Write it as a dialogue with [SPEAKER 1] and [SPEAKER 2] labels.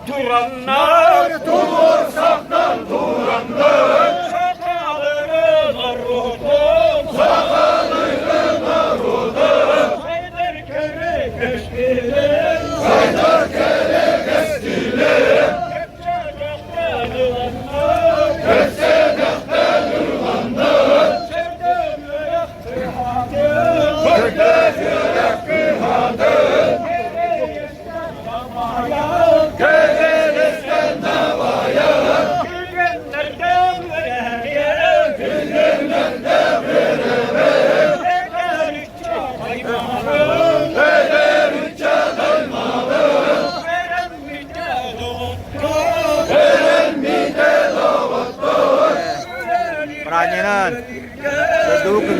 [SPEAKER 1] turanlar, tuğursaktan turanlar, sakalına ruhum, sakalına ruhum, haydar kere geçtiler, haydar kere geçtiler, kepçe göktelulanlar, kepçe göktelulanlar, sevdim yaktı hadım, sevdim yaktı hadım, Köylerimizden davaya, gülgenlerden vereyim, gülgenlerden vereyim. Ederükçe kaymalım, ederükçe kaymalım. Veren mi de doğuttur, veren mi de doğuttur.
[SPEAKER 2] Peranyanan, berdukun.